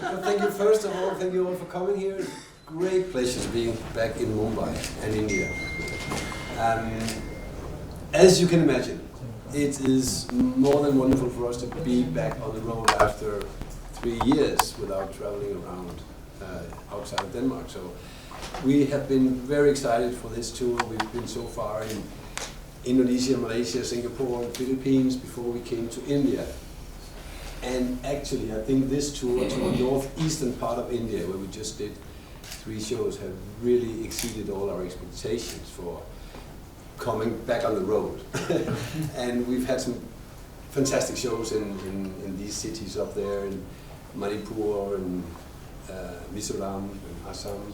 Thank you first of all, thank you all for coming here. Great pleasure to be back in Mumbai and India. As you can imagine, it is more than wonderful for us to be back on the road after 3 years without traveling around outside of Denmark. So we have been very excited for this tour. We've been so far in Indonesia, Malaysia, Singapore, and Philippines before we came to India. And actually, I think this tour to the northeastern part of India, where we just did 3 shows, have really exceeded all our expectations for coming back on the road. And we've had some fantastic shows in these cities up there, in Manipur and Mizoram and Assam.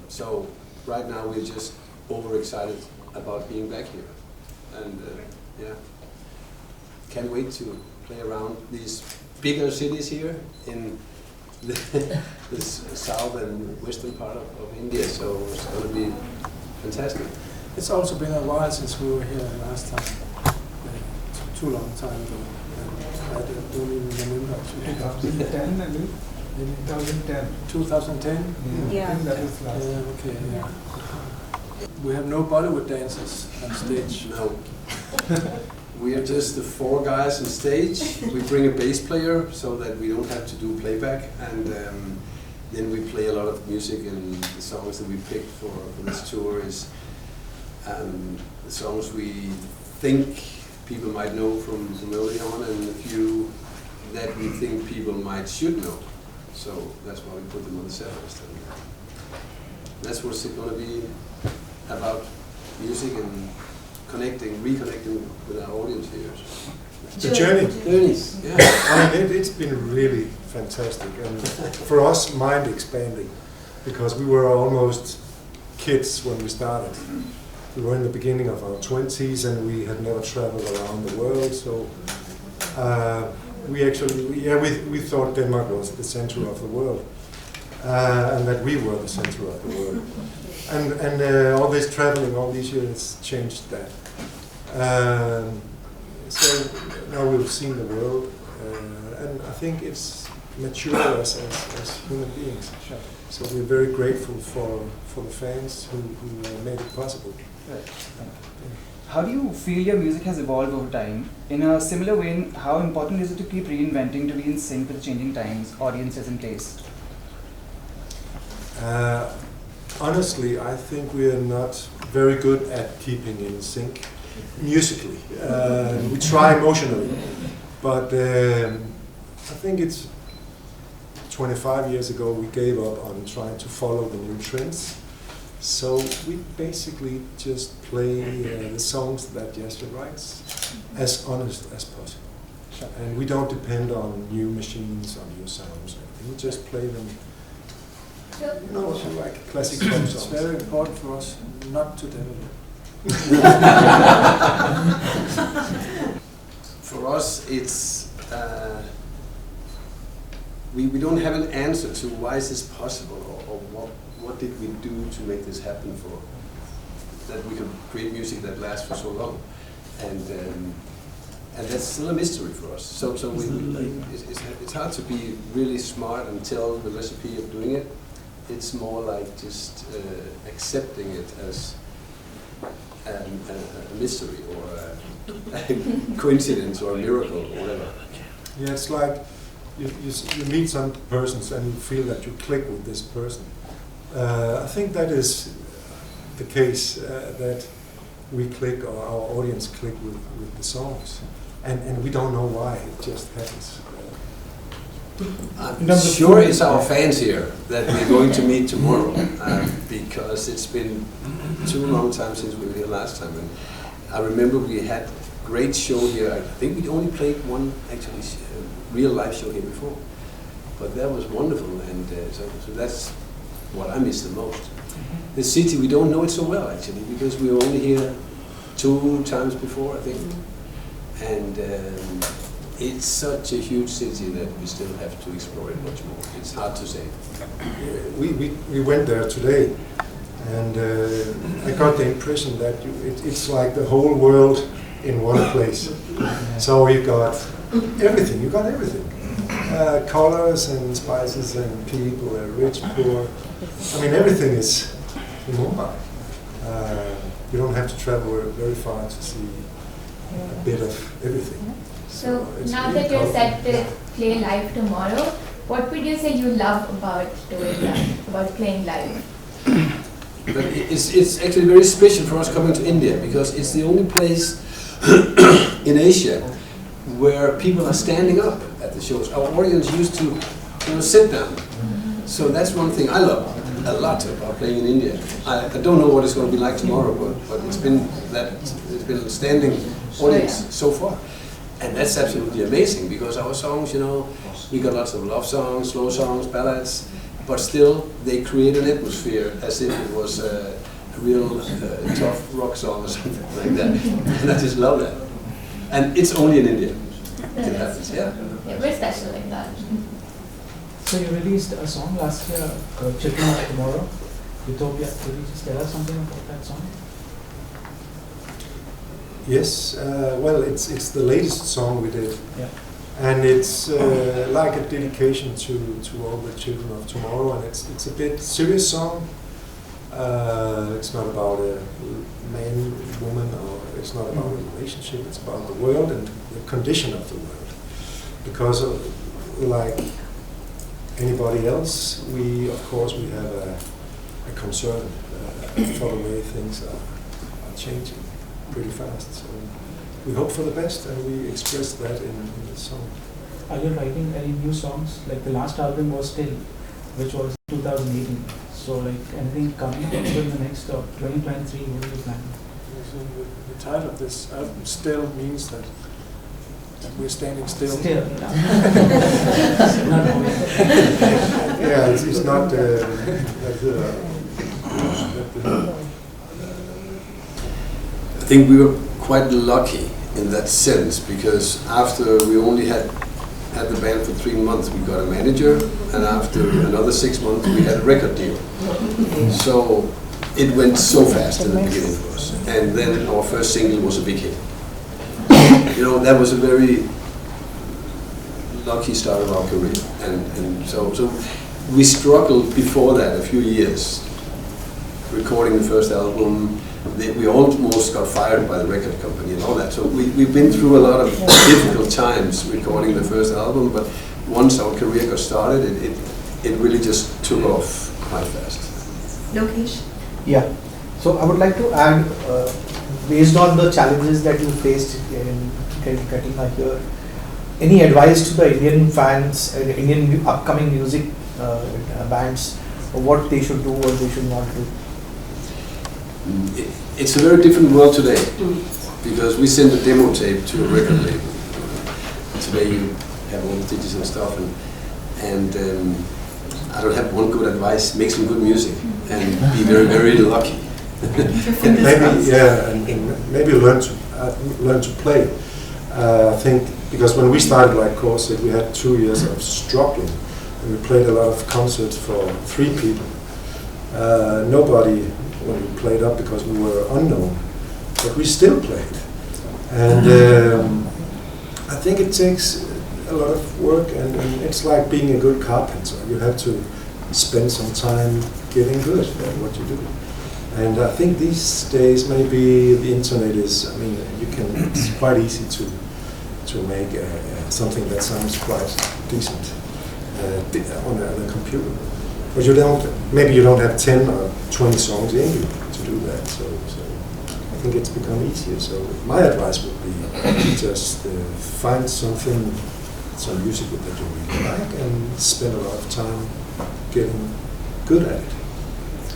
So right now we're just overexcited about being back here. And yeah, can't wait to play around these bigger cities here in the south and western part of India, so it's going to be fantastic. It's also been a while since we were here last time, too long time ago. I don't even remember. 2010, I believe. 2010. 2010? Yeah. I think that is last. Okay, yeah. We have no Bollywood dancers on stage. No. We are just the 4 guys on stage. We bring a bass player so that we don't have to do playback, and then we play a lot of music, and the songs that we picked for this tour is the songs we think people might know from early on, and a few that we think people should know. So that's why we put them on the set list. That's what's it going to be about, music and reconnecting with our audience here. The journey. Journeys, yeah. I mean, it's been really fantastic, and for us, mind-expanding, because we were almost kids when we started. We were in the beginning of our 20s, and we had never traveled around the world, so we thought Denmark was the center of the world, and that we were the center of the world. And all this traveling, all these years changed that. So now we've seen the world, and I think it's matured us as human beings. So we're very grateful for the fans who made it possible. Right. How do you feel your music has evolved over time? In a similar vein, how important is it to keep reinventing to be in sync with the changing times, audiences, and tastes? Honestly, I think we are not very good at keeping in sync musically. We try emotionally, but I think it's 25 years ago we gave up on trying to follow the new trends. So we basically just play the songs that 𝗙់• writes as honest as possible. And we don't depend on new machines, on new sounds. We just play them, you know, like classic pop songs. It's very important for us not to develop. For us, it's we don't have an answer to why is this possible, or what did we do to make this happen, for that we could create music that lasts for so long, and that's still a mystery for us. So it's hard to be really smart and tell the recipe of doing it. It's more like just accepting it as a mystery or a coincidence or a miracle or whatever. Yeah, it's like you meet some persons and you feel that you click with this person. I think that is the case, that we click, or our audience click with the songs. And we don't know why, it just happens. I'm sure it's our fans here that we're going to meet tomorrow, because it's been too long time since we were here last time. And I remember we had a great show here. I think we only played one actually real live show here before, but that was wonderful, and so that's what I miss the most. The city, we don't know it so well actually, because we were only here 2 times before, I think, and it's such a huge city that we still have to explore it much more. It's hard to say. We went there today, and I got the impression that it's like the whole world in one place. So you got everything. colors and spices and people, rich, poor. I mean, everything is in Mumbai. You don't have to travel very far to see a bit of everything. So it's now really that you're set to yeah. play live tomorrow, what would you say you love about doing live, about playing live? But it's actually very special for us coming to India, because it's the only place in Asia where people are standing up at the shows. Our audience used to sit down. So that's one thing I love a lot about playing in India. I don't know what it's going to be like tomorrow, but it's been a standing audience so far. And that's absolutely amazing, because our songs, we got lots of love songs, slow songs, ballads, but still they create an atmosphere as if it was a real tough rock song or something like that. And I just love that. And it's only in India. It happens, yeah. Yeah, we're special like that. So you released a song last year, Children of Tomorrow, 𝗖𝗵𝗲𝗏. Could you just tell us something about that song? Yes, well, it's the latest song we did. Yeah. And it's like a dedication to all the children of tomorrow, and it's a bit serious song. It's not about a man, woman, or it's not about a relationship. It's about the world and the condition of the world. Because like anybody else, we have a concern for the way things are changing pretty fast. So we hope for the best, and we express that in the song. Are you writing any new songs? Like the last album was Still, which was 2018. So like anything coming up in the next 2023, what are you planning? The title of this album, Still, means that we're standing still. Still. Yeah, it's not I think we were quite lucky in that sense, because after we only had the band for 3 months, we got a manager, and after another 6 months we had a record deal. So it went so fast in the beginning for us. And then our first single was a big hit. That was a very lucky start of our career. And so we struggled before that a few years, recording the first album. We almost got fired by the record company and all that. So we've been through a lot of difficult times recording the first album, but once our career got started, it really just took off quite fast. Lokesh? Yeah. So I would like to add, based on the challenges that you faced in getting here, any advice to the Indian fans, Indian upcoming music bands, what they should do or they should not do? It's a very different world today, because we send a demo tape to a record label. Today you have all the digital stuff, and I don't have one good advice: make some good music and be very, very lucky. and maybe learn to play. I think because when we started like 𝗂𝗽, we had 2 years of struggling, and we played a lot of concerts for 3 people. Nobody when we played up because we were unknown, but we still played. And I think it takes a lot of work, and it's like being a good carpenter. You have to spend some time getting good at what you do. And I think these days maybe the internet is, it's quite easy to make something that sounds quite decent on a computer. But maybe you don't have 10 or 20 songs in you to do that. So I think it's become easier. So my advice would be just find some music that you really like and spend a lot of time getting good at it.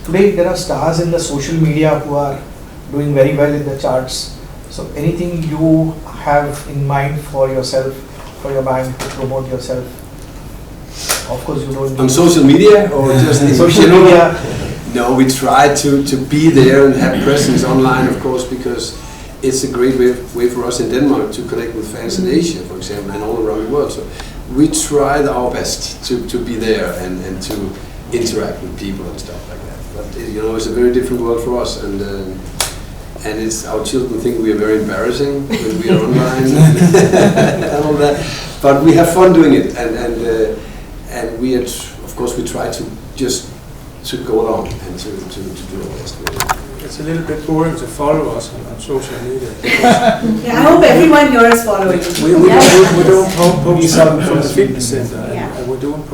Today there are stars in the social media who are doing very well in the charts. So anything you have in mind for yourself, for your band, to promote yourself? Of course you don't on social media or just in social media? No, we try to be there and have presence online, of course, because it's a great way for us in Denmark to connect with fans in Asia, for example, and all around the world. So we try our best to be there and to interact with people and stuff like that. But it's a very different world for us, and and it's our children think we are very embarrassing when we are online and all that. But we have fun doing it, and we are of course we try to just to go along and to do our best. It's a little bit boring to follow us on social media. Yeah, I hope everyone here is following. We don't post from the fitness center, Yeah. and we don't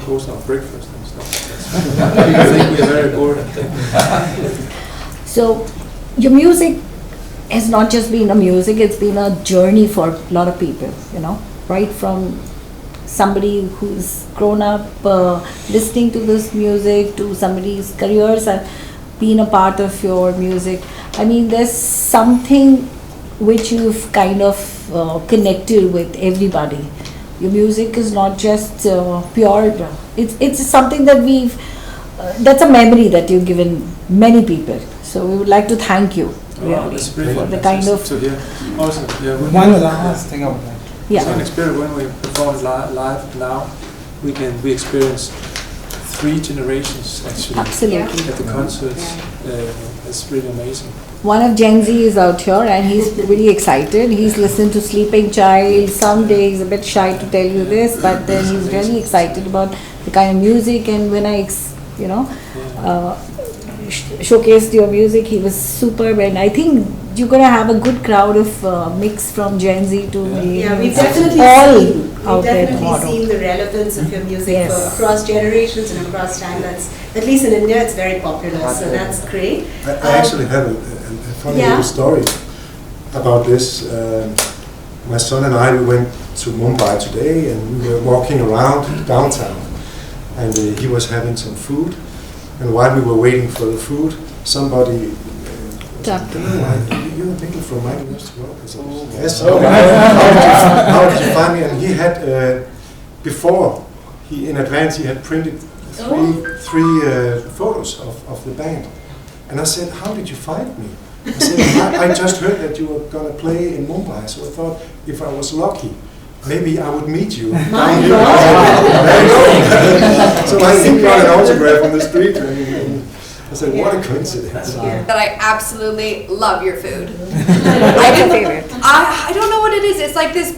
post our breakfast and stuff. I think we are very boring. So, your music has not just been a music, it's been a journey for a lot of people, you know, right from somebody who's grown up listening to this music to somebody's careers have been a part of your music. I mean, there's something which you've kind of connected with everybody. Your music is not just pure, it's something that that's a memory that you've given many people. So we would like to thank you really for the kind of... Also, yeah, One last thing about that. So an experience when we perform live now, we experience 3 generations actually. Absolutely. At the concerts. It's really amazing. One of Gen Z is out here and he's really excited. He's listened to Sleeping Child. Someday he's a bit shy to tell you this, but then he's really excited about the kind of music. And when I, showcased your music, he was superb. And I think you're going to have a good crowd of mix from Gen Z to Yeah, we've definitely seen the relevance of your music for across generations and across time. That's, at least in India, it's very popular, so that's great. I actually have a funny little story about this. My son and I, we went to Mumbai today, and we were walking around downtown, and he was having some food, and while we were waiting for the food, somebody you're Mikkel from Michael West Rock. Yes. How did you find me? And he had before in advance he had printed three photos of the band, and I said, "How did you find me?" I said, I just heard that you were gonna play in Mumbai, so I thought if I was lucky, maybe I would meet you. So I got an autograph on the street. I said, what a coincidence. That I absolutely love your food. I I don't know what it is. It's like this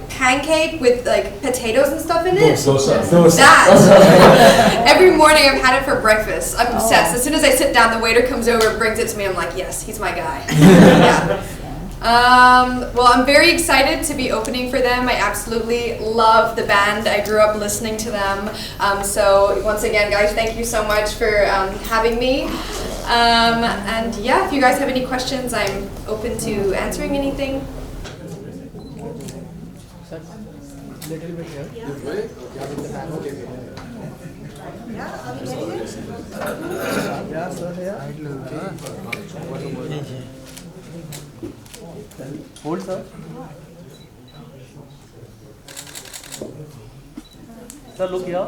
pancake with like potatoes and stuff in it. That. Every morning I've had it for breakfast. I'm obsessed. As soon as I sit down, the waiter comes over, brings it to me. I'm like, yes, he's my guy. Yeah. Well, I'm very excited to be opening for them. I absolutely love the band. I grew up listening to them. So once again, guys, thank you so much for having me. And yeah, if you guys have any questions, I'm open to answering anything. Little bit here. Yeah, sir, hold, sir. Sir, look here.